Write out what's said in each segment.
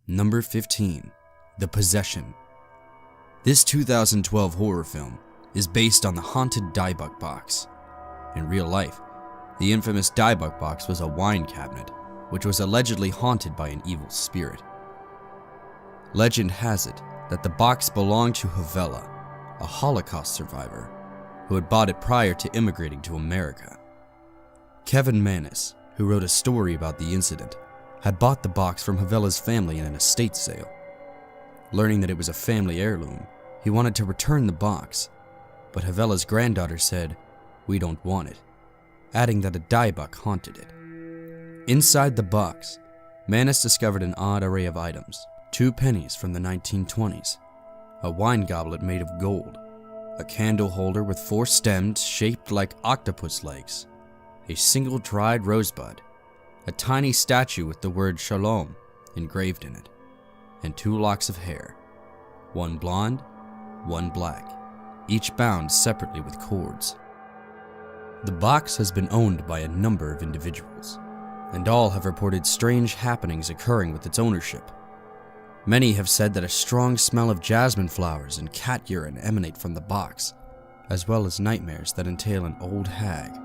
Number 15. The Possession. This 2012 horror film is based on the haunted Dybbuk box. In real life, the infamous Dybbuk box was a wine cabinet, which was allegedly haunted by an evil spirit. Legend has it that the box belonged to Havela, a Holocaust survivor who had bought it prior to immigrating to America. Kevin Mannis, who wrote a story about the incident, had bought the box from Havela's family in an estate sale. Learning that it was a family heirloom, he wanted to return the box, but Havela's granddaughter said, "We don't want it," adding that a Dybbuk haunted it. Inside the box, Mannis discovered an odd array of items: 2 pennies from the 1920s, a wine goblet made of gold, a candle holder with 4 stems shaped like octopus legs, a single dried rosebud, a tiny statue with the word Shalom engraved in it, and 2 locks of hair, one blonde, one black, each bound separately with cords. The box has been owned by a number of individuals, and all have reported strange happenings occurring with its ownership. Many have said that a strong smell of jasmine flowers and cat urine emanate from the box, as well as nightmares that entail an old hag.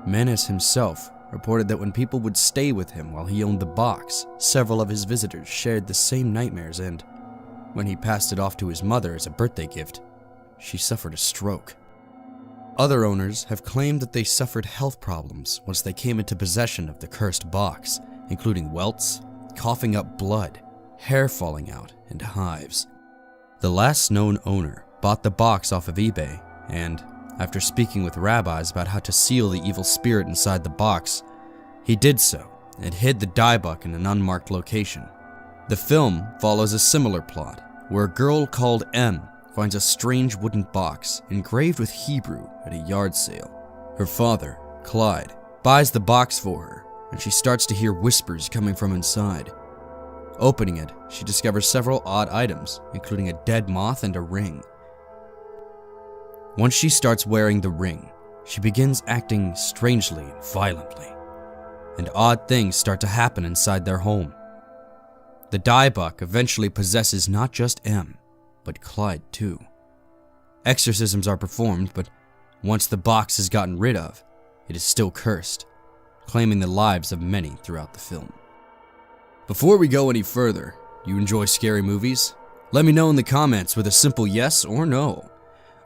Mannis himself reported that when people would stay with him while he owned the box, several of his visitors shared the same nightmares, and when he passed it off to his mother as a birthday gift, she suffered a stroke. Other owners have claimed that they suffered health problems once they came into possession of the cursed box, including welts, coughing up blood, hair falling out, and hives. The last known owner bought the box off of eBay, and after speaking with rabbis about how to seal the evil spirit inside the box, he did so and hid the Dybbuk in an unmarked location. The film follows a similar plot, where a girl called M finds a strange wooden box engraved with Hebrew at a yard sale. Her father, Clyde, buys the box for her, and she starts to hear whispers coming from inside. Opening it, she discovers several odd items, including a dead moth and a ring. Once she starts wearing the ring, she begins acting strangely and violently, and odd things start to happen inside their home. The Dybbuk eventually possesses not just M, but Clyde too. Exorcisms are performed, but once the box is gotten rid of, it is still cursed, claiming the lives of many throughout the film. Before we go any further, do you enjoy scary movies? Let me know in the comments with a simple yes or no.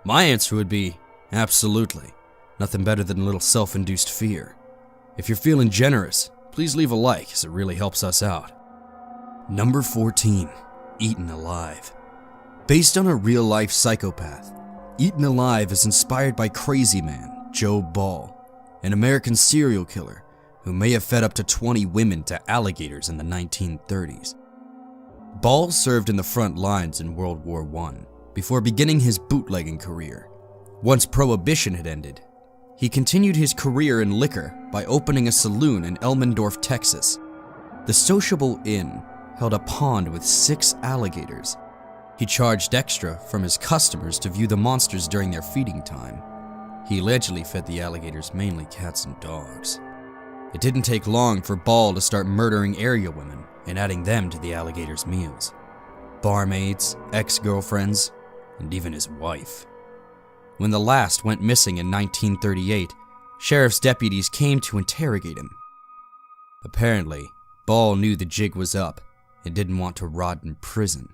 My answer would be, absolutely. Nothing better than a little self-induced fear. If you're feeling generous, please leave a like as it really helps us out. Number 14. Eaten Alive. Based on a real-life psychopath, Eaten Alive is inspired by Crazy Man Joe Ball, an American serial killer who may have fed up to 20 women to alligators in the 1930s. Ball served in the front lines in World War I before beginning his bootlegging career. Once Prohibition had ended, he continued his career in liquor by opening a saloon in Elmendorf, Texas. The Sociable Inn held a pond with 6 alligators. He charged extra from his customers to view the monsters during their feeding time. He allegedly fed the alligators mainly cats and dogs. It didn't take long for Ball to start murdering area women and adding them to the alligators' meals. Barmaids, ex-girlfriends, and even his wife. When the last went missing in 1938, sheriff's deputies came to interrogate him. Apparently, Ball knew the jig was up and didn't want to rot in prison,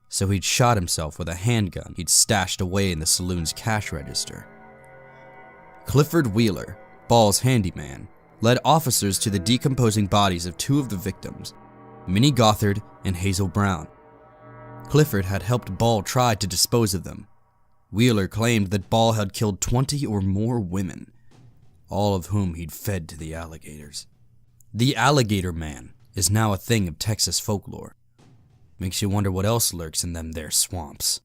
so he'd shot himself with a handgun he'd stashed away in the saloon's cash register. Clifford Wheeler, Ball's handyman, led officers to the decomposing bodies of 2 of the victims, Minnie Gothard and Hazel Brown. Clifford had helped Ball try to dispose of them. Wheeler claimed that Ball had killed 20 or more women, all of whom he'd fed to the alligators. The Alligator Man is now a thing of Texas folklore. Makes you wonder what else lurks in them there swamps.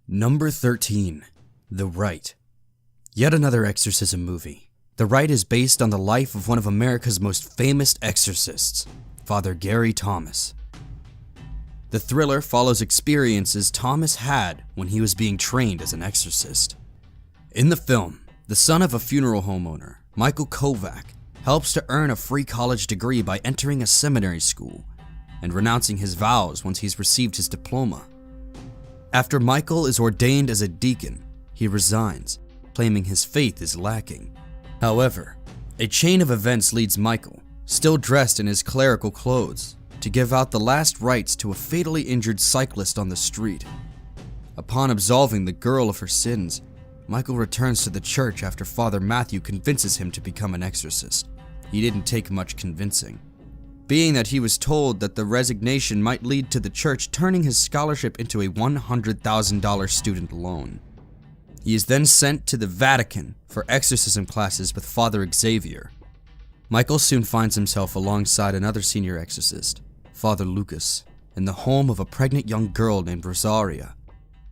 Number 13. The Rite. Yet another exorcism movie. The Rite is based on the life of one of America's most famous exorcists, Father Gary Thomas. The thriller follows experiences Thomas had when he was being trained as an exorcist. In the film, the son of a funeral home owner, Michael Kovac, helps to earn a free college degree by entering a seminary school and renouncing his vows once he's received his diploma. After Michael is ordained as a deacon, he resigns, claiming his faith is lacking. However, a chain of events leads Michael, still dressed in his clerical clothes, to give out the last rites to a fatally injured cyclist on the street. Upon absolving the girl of her sins, Michael returns to the church after Father Matthew convinces him to become an exorcist. He didn't take much convincing, being that he was told that the resignation might lead to the church turning his scholarship into a $100,000 student loan. He is then sent to the Vatican for exorcism classes with Father Xavier. Michael soon finds himself alongside another senior exorcist, Father Lucas, in the home of a pregnant young girl named Rosaria,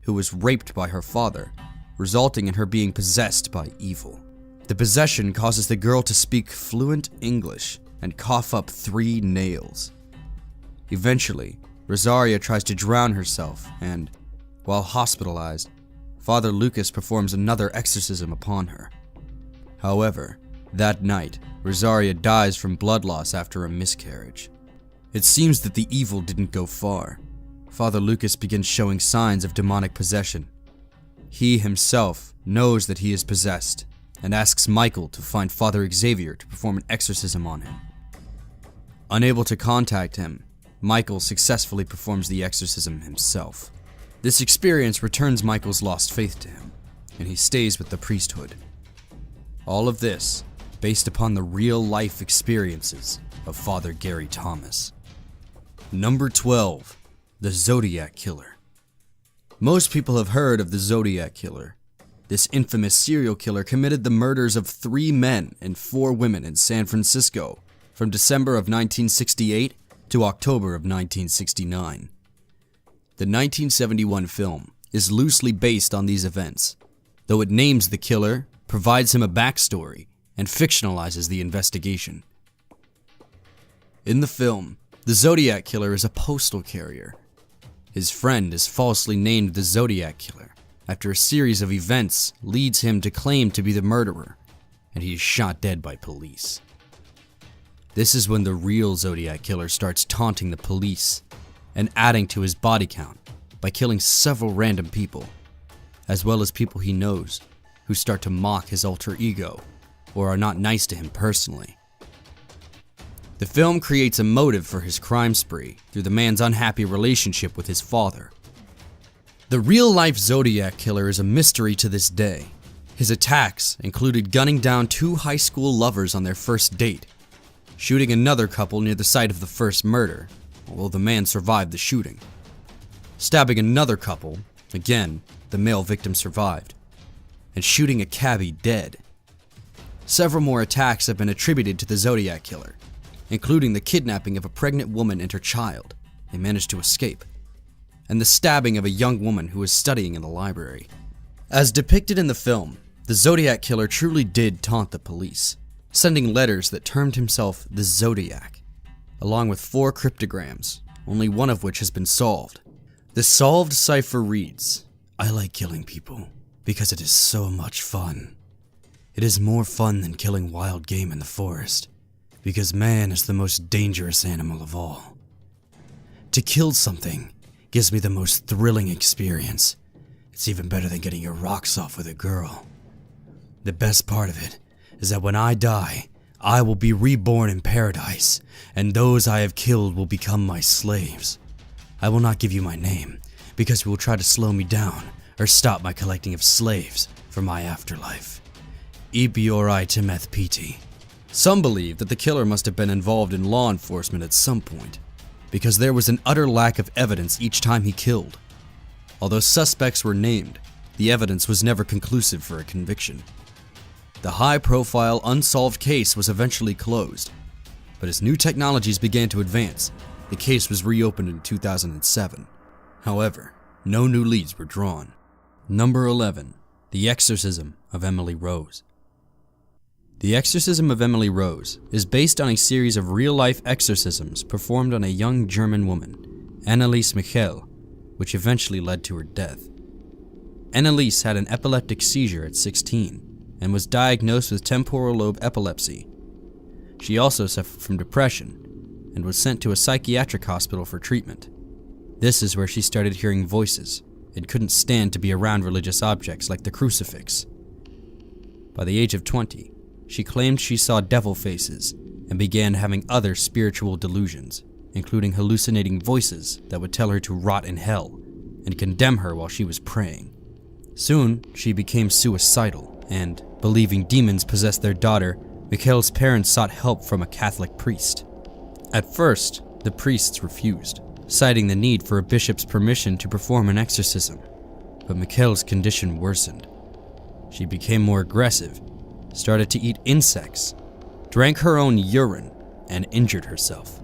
who was raped by her father, resulting in her being possessed by evil. The possession causes the girl to speak fluent English and cough up 3 nails. Eventually, Rosaria tries to drown herself and, while hospitalized, Father Lucas performs another exorcism upon her. However, that night, Rosaria dies from blood loss after a miscarriage. It seems that the evil didn't go far. Father Lucas begins showing signs of demonic possession. He himself knows that he is possessed and asks Michael to find Father Xavier to perform an exorcism on him. Unable to contact him, Michael successfully performs the exorcism himself. This experience returns Michael's lost faith to him, and he stays with the priesthood. All of this based upon the real-life experiences of Father Gary Thomas. Number 12. The Zodiac Killer. Most people have heard of the Zodiac Killer. This infamous serial killer committed the murders of 3 men and 4 women in San Francisco from December of 1968 to October of 1969. The 1971 film is loosely based on these events, though it names the killer, provides him a backstory, and fictionalizes the investigation. In the film, the Zodiac Killer is a postal carrier. His friend is falsely named the Zodiac Killer after a series of events leads him to claim to be the murderer, and he is shot dead by police. This is when the real Zodiac Killer starts taunting the police and adding to his body count by killing several random people, as well as people he knows who start to mock his alter ego or are not nice to him personally. The film creates a motive for his crime spree through the man's unhappy relationship with his father. The real-life Zodiac Killer is a mystery to this day. His attacks included gunning down 2 high school lovers on their first date, shooting another couple near the site of the first murder, although the man survived the shooting, stabbing another couple, again, the male victim survived, and shooting a cabbie dead. Several more attacks have been attributed to the Zodiac Killer, including the kidnapping of a pregnant woman and her child. They managed to escape, and the stabbing of a young woman who was studying in the library. As depicted in the film, the Zodiac Killer truly did taunt the police, sending letters that termed himself the Zodiac, along with 4 cryptograms, only one of which has been solved. The solved cipher reads, "I like killing people because it is so much fun. It is more fun than killing wild game in the forest, because man is the most dangerous animal of all. To kill something gives me the most thrilling experience. It's even better than getting your rocks off with a girl. The best part of it is that when I die, I will be reborn in paradise, and those I have killed will become my slaves. I will not give you my name, because you will try to slow me down or stop my collecting of slaves for my afterlife. Ibiori Timeth Piti." Some believe that the killer must have been involved in law enforcement at some point, because there was an utter lack of evidence each time he killed. Although suspects were named, the evidence was never conclusive for a conviction. The high-profile, unsolved case was eventually closed, but as new technologies began to advance, the case was reopened in 2007. However, no new leads were drawn. Number 11. The Exorcism of Emily Rose. The Exorcism of Emily Rose is based on a series of real-life exorcisms performed on a young German woman, Anneliese Michel, which eventually led to her death. Anneliese had an epileptic seizure at 16 and was diagnosed with temporal lobe epilepsy. She also suffered from depression and was sent to a psychiatric hospital for treatment. This is where she started hearing voices and couldn't stand to be around religious objects like the crucifix. By the age of 20, she claimed she saw devil faces and began having other spiritual delusions, including hallucinating voices that would tell her to rot in hell and condemn her while she was praying. Soon, she became suicidal, and, believing demons possessed their daughter, Mikhail's parents sought help from a Catholic priest. At first, the priests refused, citing the need for a bishop's permission to perform an exorcism, but Mikhail's condition worsened. She became more aggressive, started to eat insects, drank her own urine, and injured herself.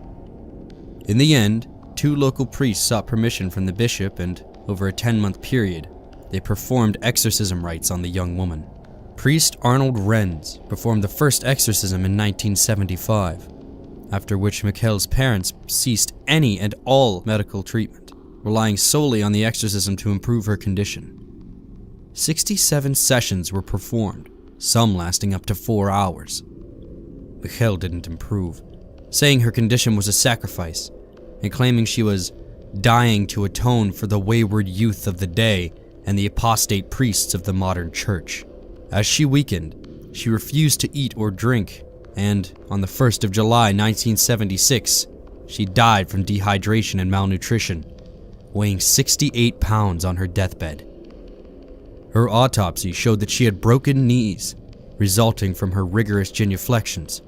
In the end, 2 local priests sought permission from the bishop, and over a 10-month period, they performed exorcism rites on the young woman. Priest Arnold Renz performed the first exorcism in 1975, after which Mikhail's parents ceased any and all medical treatment, relying solely on the exorcism to improve her condition. 67 sessions were performed, some lasting up to 4 hours. Mikhail didn't improve, saying her condition was a sacrifice, and claiming she was dying to atone for the wayward youth of the day and the apostate priests of the modern church. As she weakened, she refused to eat or drink, and on the 1st of July 1976, she died from dehydration and malnutrition, weighing 68 pounds on her deathbed. Her autopsy showed that she had broken knees, resulting from her rigorous genuflections.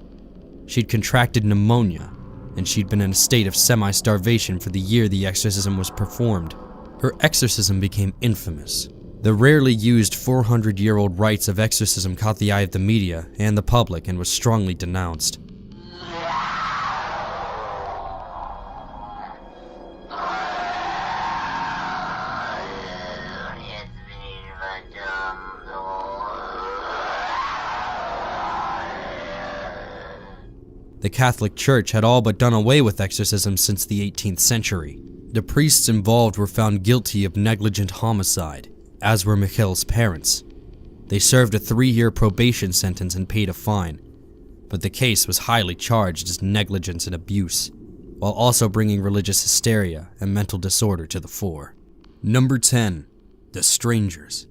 She'd contracted pneumonia, and she'd been in a state of semi-starvation for the year the exorcism was performed. Her exorcism became infamous. The rarely used 400-year-old rites of exorcism caught the eye of the media and the public and was strongly denounced. The Catholic Church had all but done away with exorcisms since the 18th century. The priests involved were found guilty of negligent homicide, as were Mikhail's parents. They served a 3-year probation sentence and paid a fine, but the case was highly charged as negligence and abuse, while also bringing religious hysteria and mental disorder to the fore. Number 10. The Strangers.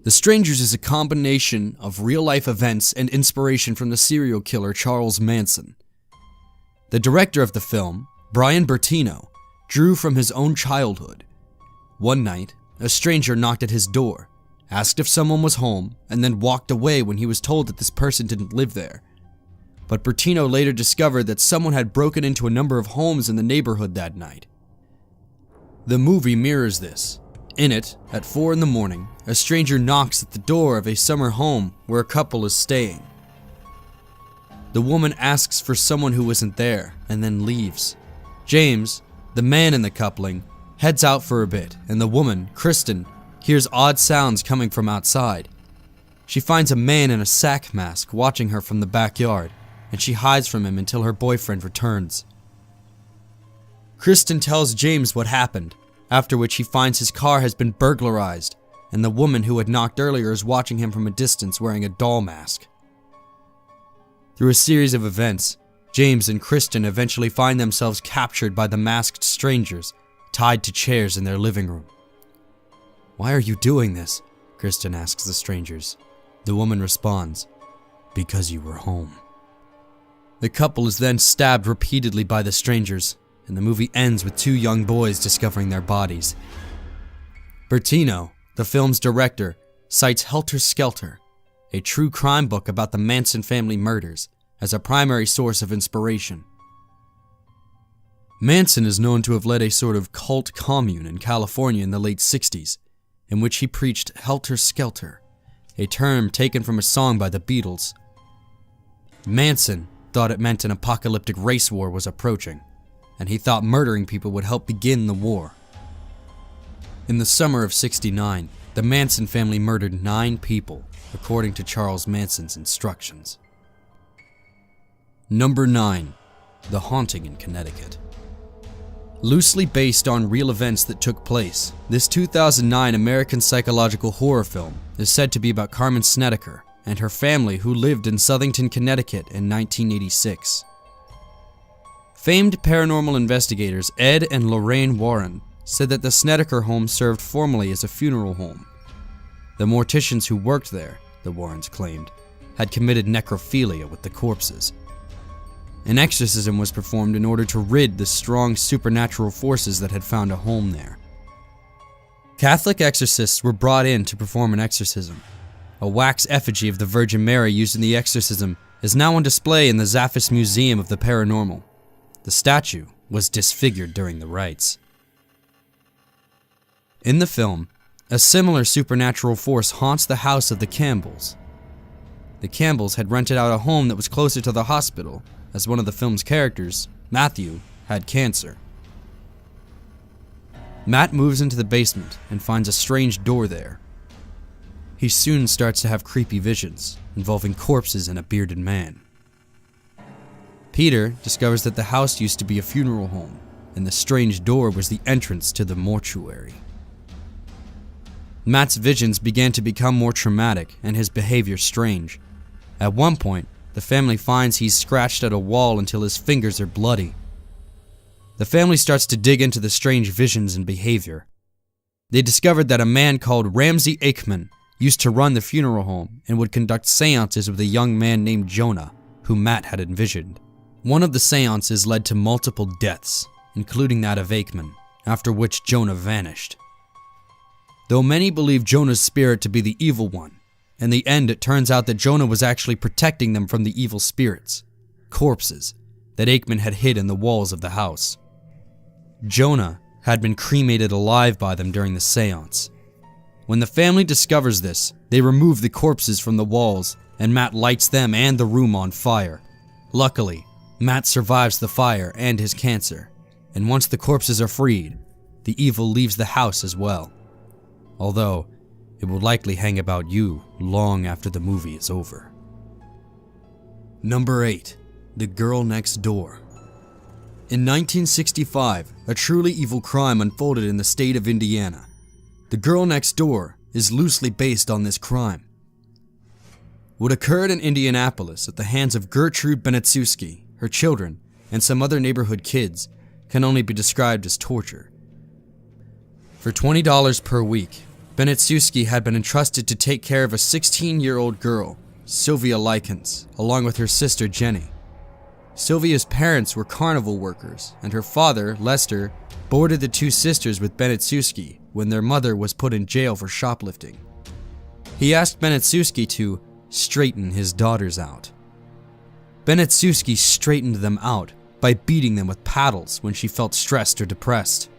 The Strangers is a combination of real-life events and inspiration from the serial killer Charles Manson. The director of the film, Brian Bertino, drew from his own childhood. One night, a stranger knocked at his door, asked if someone was home, and then walked away when he was told that this person didn't live there. But Bertino later discovered that someone had broken into a number of homes in the neighborhood that night. The movie mirrors this. In it, at 4 in the morning, a stranger knocks at the door of a summer home where a couple is staying. The woman asks for someone who isn't there, and then leaves. James, the man in the coupling, heads out for a bit, and the woman, Kristen, hears odd sounds coming from outside. She finds a man in a sack mask watching her from the backyard, and she hides from him until her boyfriend returns. Kristen tells James what happened, after which he finds his car has been burglarized, and the woman who had knocked earlier is watching him from a distance wearing a doll mask. Through a series of events, James and Kristen eventually find themselves captured by the masked strangers, tied to chairs in their living room. "Why are you doing this?" Kristen asks the strangers. The woman responds, "Because you were home." The couple is then stabbed repeatedly by the strangers, and the movie ends with 2 young boys discovering their bodies. Bertino, the film's director, cites Helter Skelter, a true crime book about the Manson family murders, as a primary source of inspiration. Manson is known to have led a sort of cult commune in California in the late 60s, in which he preached Helter Skelter, a term taken from a song by the Beatles. Manson thought it meant an apocalyptic race war was approaching, and he thought murdering people would help begin the war. In the summer of '69, the Manson family murdered 9 people, according to Charles Manson's instructions. Number 9. The Haunting in Connecticut. Loosely based on real events that took place, this 2009 American psychological horror film is said to be about Carmen Snedeker and her family who lived in Southington, Connecticut in 1986. Famed paranormal investigators Ed and Lorraine Warren said that the Snedeker home served formerly as a funeral home. The morticians who worked there, the Warrens claimed, had committed necrophilia with the corpses. An exorcism was performed in order to rid the strong supernatural forces that had found a home there. Catholic exorcists were brought in to perform an exorcism. A wax effigy of the Virgin Mary used in the exorcism is now on display in the Zaffis Museum of the Paranormal. The statue was disfigured during the rites. In the film, a similar supernatural force haunts the house of the Campbells. The Campbells had rented out a home that was closer to the hospital, as one of the film's characters, Matthew, had cancer. Matt moves into the basement and finds a strange door there. He soon starts to have creepy visions involving corpses and a bearded man. Peter discovers that the house used to be a funeral home, and the strange door was the entrance to the mortuary. Matt's visions began to become more traumatic and his behavior strange. At one point, the family finds he's scratched at a wall until his fingers are bloody. The family starts to dig into the strange visions and behavior. They discovered that a man called Ramsey Aikman used to run the funeral home and would conduct seances with a young man named Jonah, who Matt had envisioned. One of the seances led to multiple deaths, including that of Aikman, after which Jonah vanished. Though many believe Jonah's spirit to be the evil one, in the end it turns out that Jonah was actually protecting them from the evil spirits, corpses, that Aikman had hid in the walls of the house. Jonah had been cremated alive by them during the seance. When the family discovers this, they remove the corpses from the walls, and Matt lights them and the room on fire. Luckily, Matt survives the fire and his cancer, and once the corpses are freed, the evil leaves the house as well. Although, it will likely hang about you long after the movie is over. Number 8. The Girl Next Door. In 1965, a truly evil crime unfolded in the state of Indiana. The Girl Next Door is loosely based on this crime. What occurred in Indianapolis at the hands of Gertrude Benetsuski, her children, and some other neighborhood kids can only be described as torture. For $20 per week, Benetsuski had been entrusted to take care of a 16-year-old girl, Sylvia Likens, along with her sister Jenny. Sylvia's parents were carnival workers, and her father, Lester, boarded the two sisters with Benetsuski when their mother was put in jail for shoplifting. He asked Benetsuski to straighten his daughters out. Benetsuski straightened them out by beating them with paddles when she felt stressed or depressed.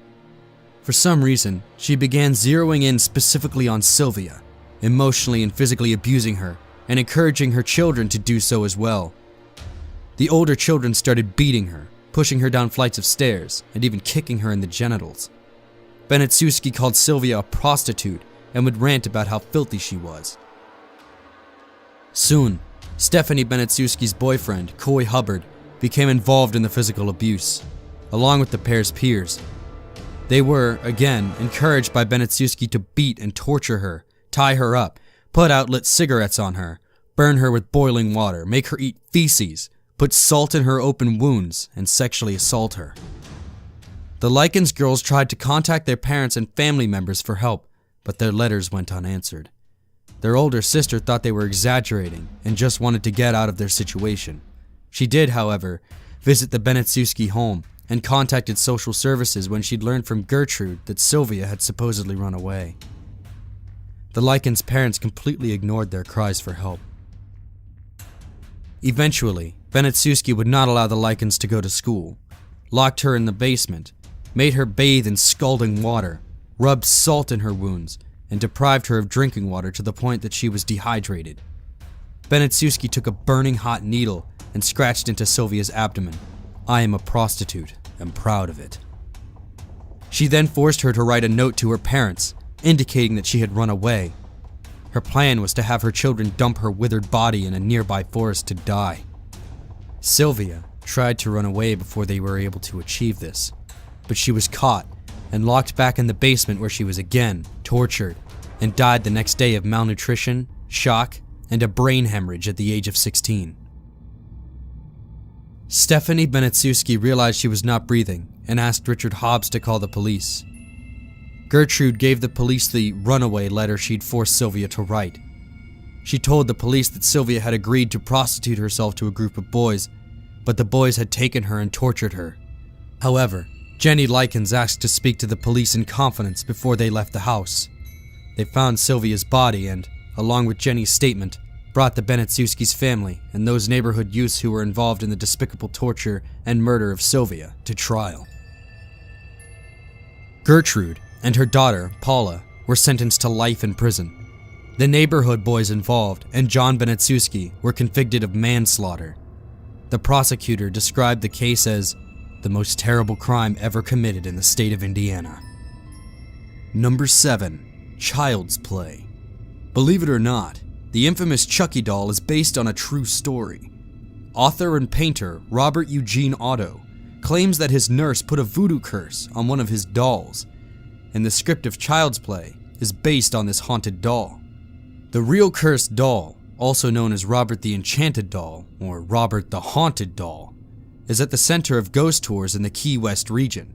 For some reason, she began zeroing in specifically on Sylvia, emotionally and physically abusing her, and encouraging her children to do so as well. The older children started beating her, pushing her down flights of stairs, and even kicking her in the genitals. Benetsuski called Sylvia a prostitute and would rant about how filthy she was. Soon, Stephanie Benetsuski's boyfriend, Coy Hubbard, became involved in the physical abuse, along with the pair's peers. They were, again, encouraged by Benetsuski to beat and torture her, tie her up, put out lit cigarettes on her, burn her with boiling water, make her eat feces, put salt in her open wounds, and sexually assault her. The Likens girls tried to contact their parents and family members for help, but their letters went unanswered. Their older sister thought they were exaggerating and just wanted to get out of their situation. She did, however, visit the Benetsuski home and contacted social services when she'd learned from Gertrude that Sylvia had supposedly run away. The Likens' parents completely ignored their cries for help. Eventually, Benetsuski would not allow the Likens to go to school, locked her in the basement, made her bathe in scalding water, rubbed salt in her wounds, and deprived her of drinking water to the point that she was dehydrated. Benetsuski took a burning hot needle and scratched into Sylvia's abdomen. "I am a prostitute, and proud of it." She then forced her to write a note to her parents, indicating that she had run away. Her plan was to have her children dump her withered body in a nearby forest to die. Sylvia tried to run away before they were able to achieve this, but she was caught and locked back in the basement where she was again tortured and died the next day of malnutrition, shock, and a brain hemorrhage at the age of 16. Stephanie Benetsiewski realized she was not breathing and asked Richard Hobbs to call the police. Gertrude gave the police the runaway letter she'd forced Sylvia to write. She told the police that Sylvia had agreed to prostitute herself to a group of boys, but the boys had taken her and tortured her. However, Jenny Likens asked to speak to the police in confidence before they left the house. They found Sylvia's body and, along with Jenny's statement, brought the Benetsiewski's family and those neighborhood youths who were involved in the despicable torture and murder of Sylvia to trial. Gertrude and her daughter, Paula, were sentenced to life in prison. The neighborhood boys involved and John Benetsiewski were convicted of manslaughter. The prosecutor described the case as the most terrible crime ever committed in the state of Indiana. Number 7. Child's Play. Believe it or not, the infamous Chucky doll is based on a true story. Author and painter Robert Eugene Otto claims that his nurse put a voodoo curse on one of his dolls, and the script of Child's Play is based on this haunted doll. The real cursed doll, also known as Robert the Enchanted Doll or Robert the Haunted Doll, is at the center of ghost tours in the Key West region.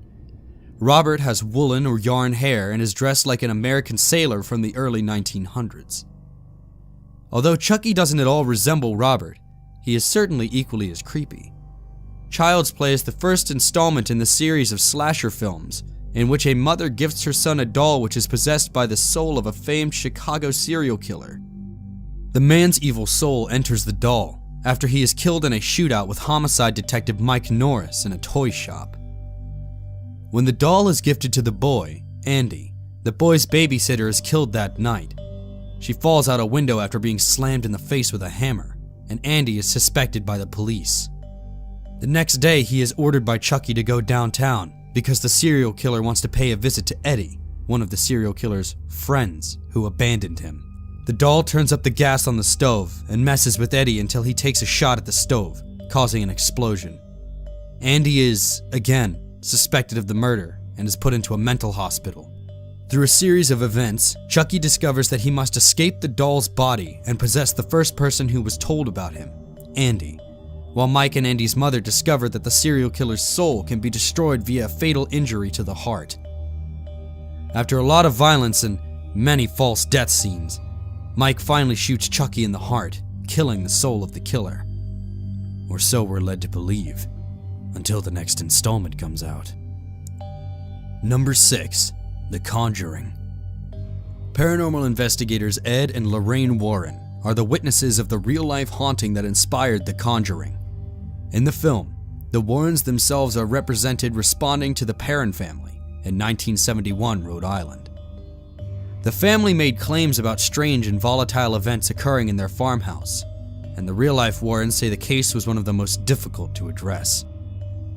Robert has woolen or yarn hair and is dressed like an American sailor from the early 1900s. Although Chucky doesn't at all resemble Robert, he is certainly equally as creepy. Child's Play is the first installment in the series of slasher films in which a mother gifts her son a doll which is possessed by the soul of a famed Chicago serial killer. The man's evil soul enters the doll after he is killed in a shootout with homicide detective Mike Norris in a toy shop. When the doll is gifted to the boy, Andy, the boy's babysitter is killed that night. She falls out a window after being slammed in the face with a hammer, and Andy is suspected by the police. The next day, he is ordered by Chucky to go downtown because the serial killer wants to pay a visit to Eddie, one of the serial killer's friends who abandoned him. The doll turns up the gas on the stove and messes with Eddie until he takes a shot at the stove, causing an explosion. Andy is, again, suspected of the murder and is put into a mental hospital. Through a series of events, Chucky discovers that he must escape the doll's body and possess the first person who was told about him, Andy, while Mike and Andy's mother discover that the serial killer's soul can be destroyed via a fatal injury to the heart. After a lot of violence and many false death scenes, Mike finally shoots Chucky in the heart, killing the soul of the killer. Or so we're led to believe, until the next installment comes out. Number 6. The Conjuring. Paranormal investigators Ed and Lorraine Warren are the witnesses of the real-life haunting that inspired The Conjuring. In the film, the Warrens themselves are represented responding to the Perron family in 1971 Rhode Island. The family made claims about strange and volatile events occurring in their farmhouse, and the real-life Warrens say the case was one of the most difficult to address.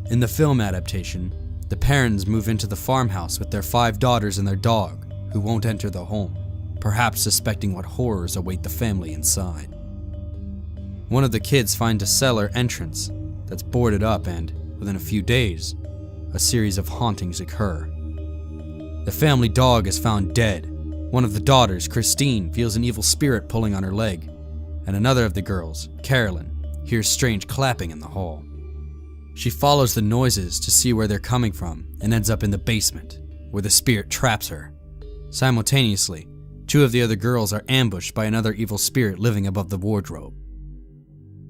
In the film adaptation, the Perrons move into the farmhouse with their 5 daughters and their dog, who won't enter the home, perhaps suspecting what horrors await the family inside. One of the kids finds a cellar entrance that's boarded up, and within a few days, a series of hauntings occur. The family dog is found dead. One of the daughters, Christine, feels an evil spirit pulling on her leg, and another of the girls, Carolyn, hears strange clapping in the hall. She follows the noises to see where they're coming from and ends up in the basement, where the spirit traps her. Simultaneously, 2 of the other girls are ambushed by another evil spirit living above the wardrobe.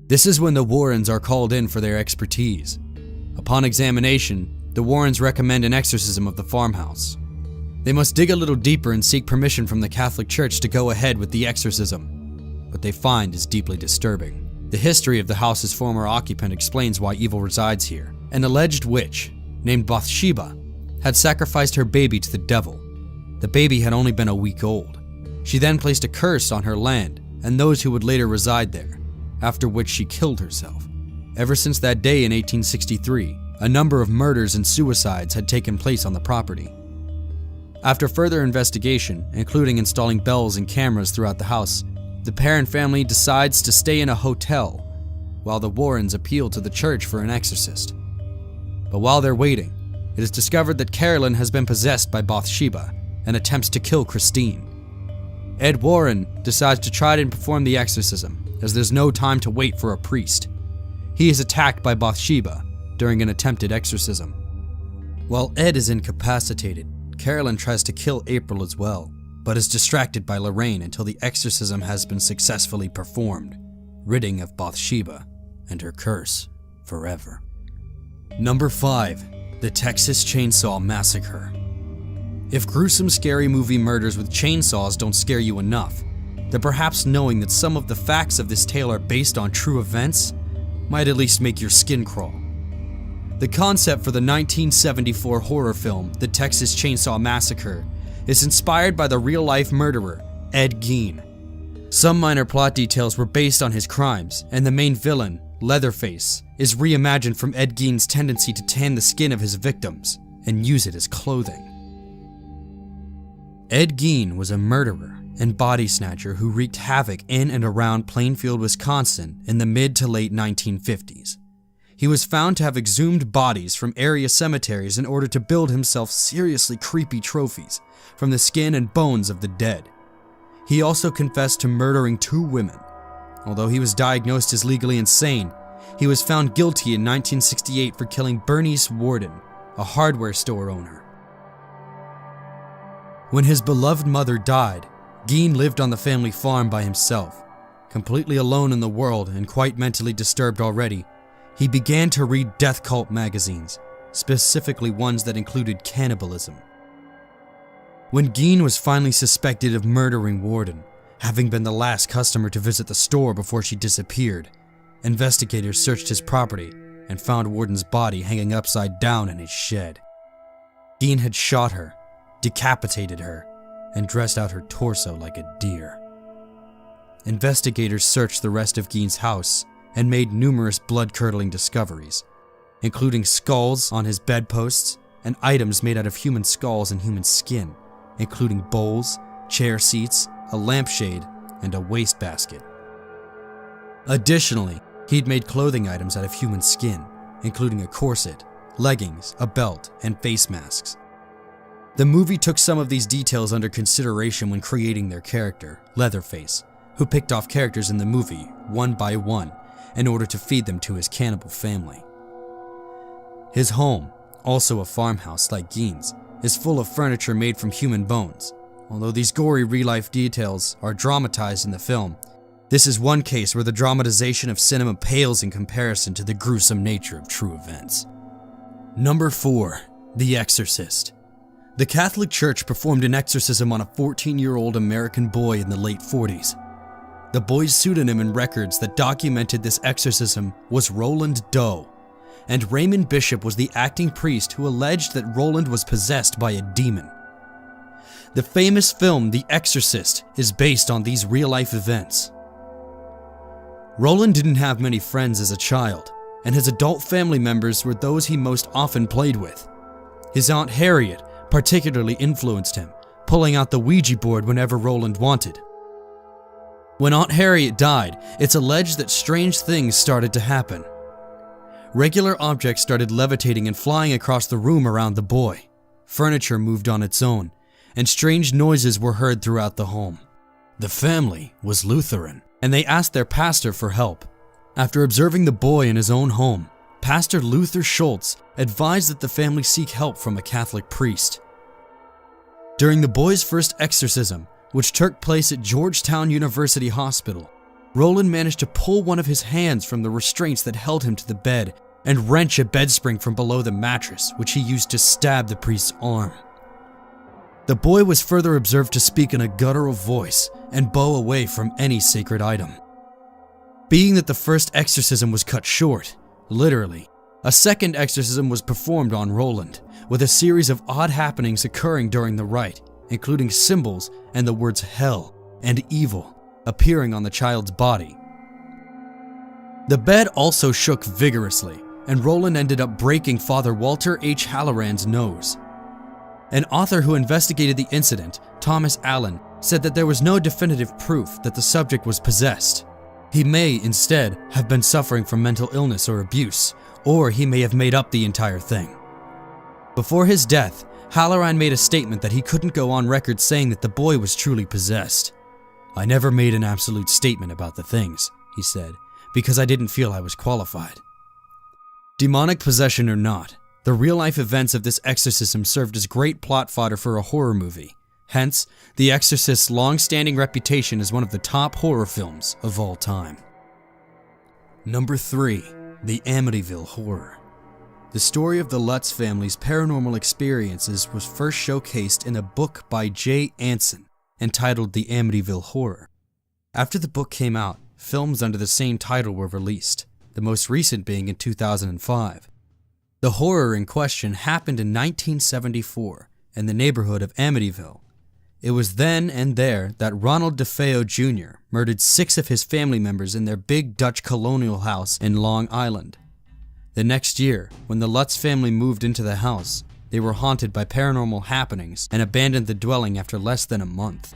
This is when the Warrens are called in for their expertise. Upon examination, the Warrens recommend an exorcism of the farmhouse. They must dig a little deeper and seek permission from the Catholic Church to go ahead with the exorcism. What they find is deeply disturbing. The history of the house's former occupant explains why evil resides here. An alleged witch, named Bathsheba, had sacrificed her baby to the devil. The baby had only been a week old. She then placed a curse on her land and those who would later reside there, after which she killed herself. Ever since that day in 1863, a number of murders and suicides had taken place on the property. After further investigation, including installing bells and cameras throughout the house, the Perron family decides to stay in a hotel while the Warrens appeal to the church for an exorcist. But while they're waiting, it is discovered that Carolyn has been possessed by Bathsheba and attempts to kill Christine. Ed Warren decides to try and perform the exorcism, as there's no time to wait for a priest. he is attacked by Bathsheba during an attempted exorcism. While Ed is incapacitated, Carolyn tries to kill April as well, but is distracted by Lorraine until the exorcism has been successfully performed, ridding of Bathsheba and her curse forever. Number 5. The Texas Chainsaw Massacre. If gruesome scary movie murders with chainsaws don't scare you enough, then perhaps knowing that some of the facts of this tale are based on true events might at least make your skin crawl. The concept for the 1974 horror film, The Texas Chainsaw Massacre, is inspired by the real-life murderer, Ed Gein. Some minor plot details were based on his crimes, and the main villain, Leatherface, is reimagined from Ed Gein's tendency to tan the skin of his victims and use it as clothing. Ed Gein was a murderer and body snatcher who wreaked havoc in and around Plainfield, Wisconsin in the mid to late 1950s. He was found to have exhumed bodies from area cemeteries in order to build himself seriously creepy trophies from the skin and bones of the dead. He also confessed to murdering 2 women. Although he was diagnosed as legally insane, he was found guilty in 1968 for killing Bernice Warden, a hardware store owner. When his beloved mother died, Gein lived on the family farm by himself. Completely alone in the world and quite mentally disturbed already, he began to read death cult magazines, specifically ones that included cannibalism. When Gein was finally suspected of murdering Warden, having been the last customer to visit the store before she disappeared, investigators searched his property and found Warden's body hanging upside down in his shed. Gein had shot her, decapitated her, and dressed out her torso like a deer. Investigators searched the rest of Gein's house and made numerous blood-curdling discoveries, including skulls on his bedposts and items made out of human skulls and human skin, including bowls, chair seats, a lampshade, and a wastebasket. Additionally, he'd made clothing items out of human skin, including a corset, leggings, a belt, and face masks. The movie took some of these details under consideration when creating their character, Leatherface, who picked off characters in the movie, one by one, in order to feed them to his cannibal family. His home, also a farmhouse like Gein's, is full of furniture made from human bones. Although these gory real-life details are dramatized in the film, this is one case where the dramatization of cinema pales in comparison to the gruesome nature of true events. Number 4. The Exorcist. The Catholic Church performed an exorcism on a 14-year-old American boy in the late 40s. The boy's pseudonym in records that documented this exorcism was Roland Doe, and Raymond Bishop was the acting priest who alleged that Roland was possessed by a demon. The famous film The Exorcist is based on these real-life events. Roland didn't have many friends as a child, and his adult family members were those he most often played with. His Aunt Harriet particularly influenced him, pulling out the Ouija board whenever Roland wanted. When Aunt Harriet died, it's alleged that strange things started to happen. Regular objects started levitating and flying across the room around the boy. Furniture moved on its own, and strange noises were heard throughout the home. The family was Lutheran, and they asked their pastor for help. After observing the boy in his own home, Pastor Luther Schultz advised that the family seek help from a Catholic priest. During the boy's first exorcism, which took place at Georgetown University Hospital, Roland managed to pull one of his hands from the restraints that held him to the bed and wrench a bed spring from below the mattress, which he used to stab the priest's arm. The boy was further observed to speak in a guttural voice and bow away from any sacred item. Being that the first exorcism was cut short, literally, a second exorcism was performed on Roland, with a series of odd happenings occurring during the rite, including symbols and the words hell and evil appearing on the child's body. The bed also shook vigorously, and Roland ended up breaking Father Walter H. Halloran's nose. An author who investigated the incident, Thomas Allen, said that there was no definitive proof that the subject was possessed. He may, instead, have been suffering from mental illness or abuse, or he may have made up the entire thing. Before his death, Halloran made a statement that he couldn't go on record saying that the boy was truly possessed. "I never made an absolute statement about the things," he said, because I didn't feel I was qualified. Demonic possession or not, the real-life events of this exorcism served as great plot fodder for a horror movie. Hence, The Exorcist's long-standing reputation as one of the top horror films of all time. Number 3. The Amityville Horror. The story of the Lutz family's paranormal experiences was first showcased in a book by Jay Anson entitled The Amityville Horror. After the book came out, films under the same title were released, the most recent being in 2005. The horror in question happened in 1974 in the neighborhood of Amityville. It was then and there that Ronald DeFeo Jr. murdered 6 of his family members in their big Dutch colonial house in Long Island. The next year, when the Lutz family moved into the house, they were haunted by paranormal happenings and abandoned the dwelling after less than a month.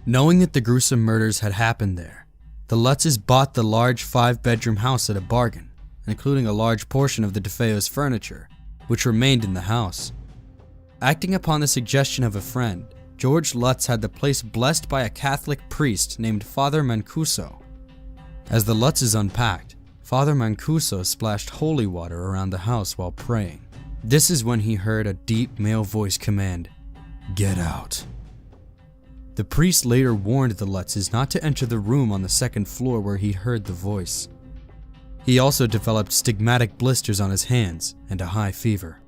Knowing that the gruesome murders had happened there, the Lutzes bought the large 5-bedroom house at a bargain, including a large portion of the DeFeo's furniture, which remained in the house. Acting upon the suggestion of a friend, George Lutz had the place blessed by a Catholic priest named Father Mancuso. As the Lutzes unpacked, Father Mancuso splashed holy water around the house while praying. This is when he heard a deep male voice command, "Get out." The priest later warned the Lutzes not to enter the room on the second floor where he heard the voice. He also developed stigmatic blisters on his hands and a high fever.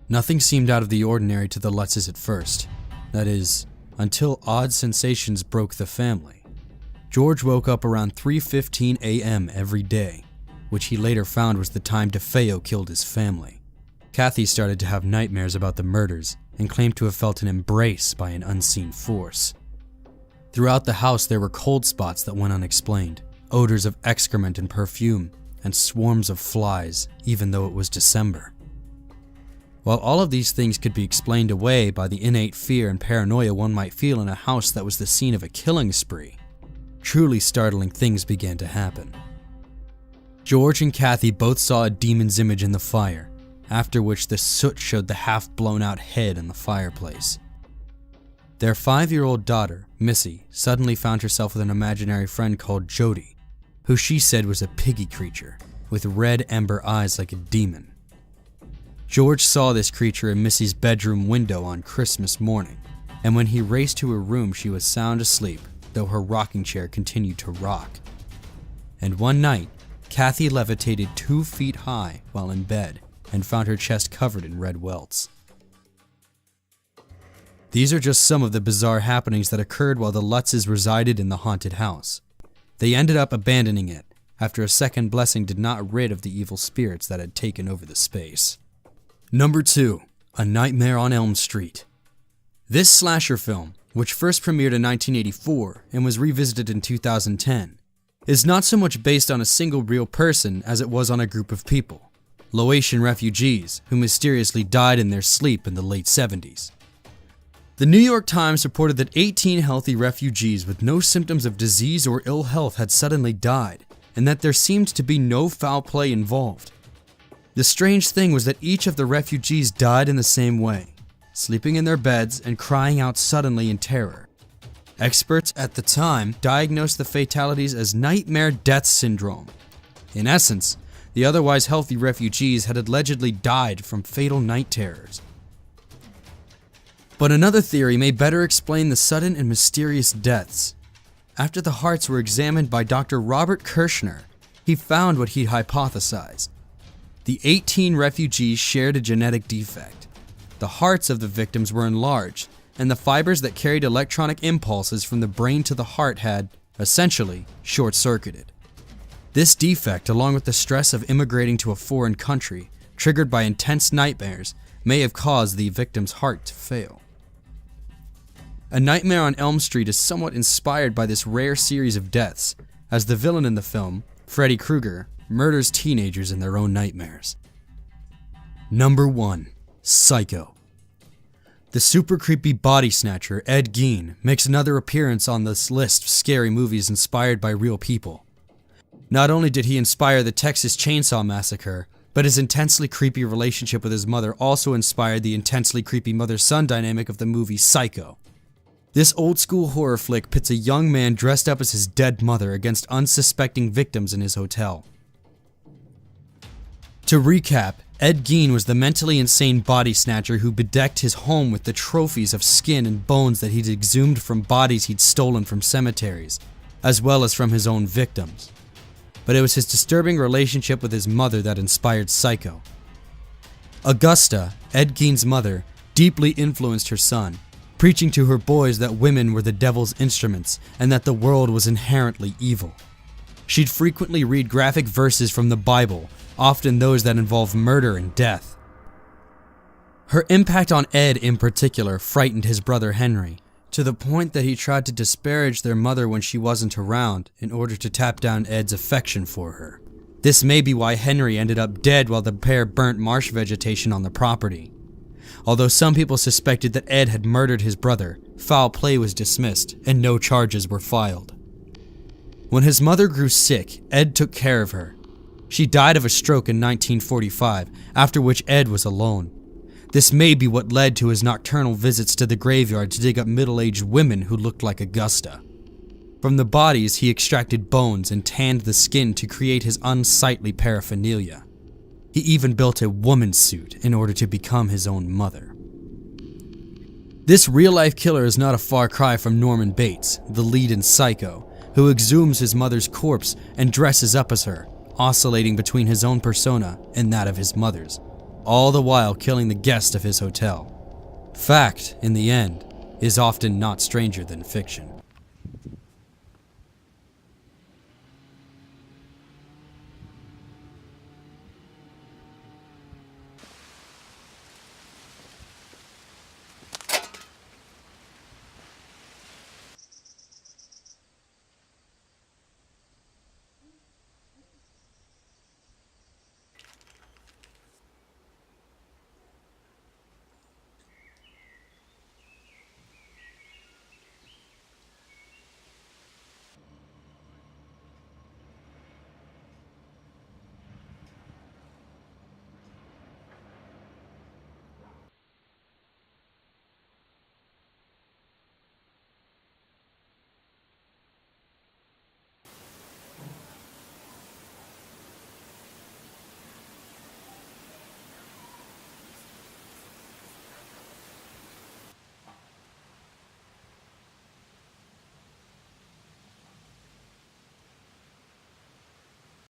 Nothing seemed out of the ordinary to the Lutzes at first. That is, until odd sensations broke the family. George woke up around 3:15 a.m. every day, which he later found was the time DeFeo killed his family. Kathy started to have nightmares about the murders and claimed to have felt an embrace by an unseen force. Throughout the house there were cold spots that went unexplained, odors of excrement and perfume, and swarms of flies, even though it was December. While all of these things could be explained away by the innate fear and paranoia one might feel in a house that was the scene of a killing spree, truly startling things began to happen. George and Kathy both saw a demon's image in the fire, after which the soot showed the half-blown-out head in the fireplace. Their 5-year-old daughter, Missy, suddenly found herself with an imaginary friend called Jody, who she said was a piggy creature, with red ember eyes like a demon. George saw this creature in Missy's bedroom window on Christmas morning, and when he raced to her room she was sound asleep, though her rocking chair continued to rock. And one night, Kathy levitated 2 feet high while in bed and found her chest covered in red welts. These are just some of the bizarre happenings that occurred while the Lutzes resided in the haunted house. They ended up abandoning it after a second blessing did not rid of the evil spirits that had taken over the space. Number 2. A Nightmare on Elm Street. This slasher film, which first premiered in 1984 and was revisited in 2010, is not so much based on a single real person as it was on a group of people, Laotian refugees who mysteriously died in their sleep in the late 70s. The New York Times reported that 18 healthy refugees with no symptoms of disease or ill health had suddenly died, and that there seemed to be no foul play involved. The strange thing was that each of the refugees died in the same way, sleeping in their beds and crying out suddenly in terror. Experts at the time diagnosed the fatalities as nightmare death syndrome. In essence, the otherwise healthy refugees had allegedly died from fatal night terrors. But another theory may better explain the sudden and mysterious deaths. After the hearts were examined by Dr. Robert Kirshner, he found what he hypothesized. The 18 refugees shared a genetic defect. The hearts of the victims were enlarged, and the fibers that carried electronic impulses from the brain to the heart had, essentially, short-circuited. This defect, along with the stress of immigrating to a foreign country, triggered by intense nightmares, may have caused the victim's heart to fail. A Nightmare on Elm Street is somewhat inspired by this rare series of deaths, as the villain in the film, Freddy Krueger, murders teenagers in their own nightmares. Number 1. Psycho. The super creepy body snatcher Ed Gein makes another appearance on this list of scary movies inspired by real people. Not only did he inspire the Texas Chainsaw Massacre, but his intensely creepy relationship with his mother also inspired the intensely creepy mother-son dynamic of the movie Psycho. This old-school horror flick pits a young man dressed up as his dead mother against unsuspecting victims in his hotel. To recap, Ed Gein was the mentally insane body snatcher who bedecked his home with the trophies of skin and bones that he'd exhumed from bodies he'd stolen from cemeteries, as well as from his own victims. But it was his disturbing relationship with his mother that inspired Psycho. Augusta, Ed Gein's mother, deeply influenced her son, preaching to her boys that women were the devil's instruments and that the world was inherently evil. She'd frequently read graphic verses from the Bible, often those that involve murder and death. Her impact on Ed in particular frightened his brother Henry, to the point that he tried to disparage their mother when she wasn't around in order to tap down Ed's affection for her. This may be why Henry ended up dead while the pair burnt marsh vegetation on the property. Although some people suspected that Ed had murdered his brother, foul play was dismissed and no charges were filed. When his mother grew sick, Ed took care of her. She died of a stroke in 1945, after which Ed was alone. This may be what led to his nocturnal visits to the graveyard to dig up middle-aged women who looked like Augusta. From the bodies, he extracted bones and tanned the skin to create his unsightly paraphernalia. He even built a woman's suit in order to become his own mother. This real-life killer is not a far cry from Norman Bates, the lead in Psycho, who exhumes his mother's corpse and dresses up as her, oscillating between his own persona and that of his mother's, all the while killing the guest of his hotel. Fact, in the end, is often not stranger than fiction.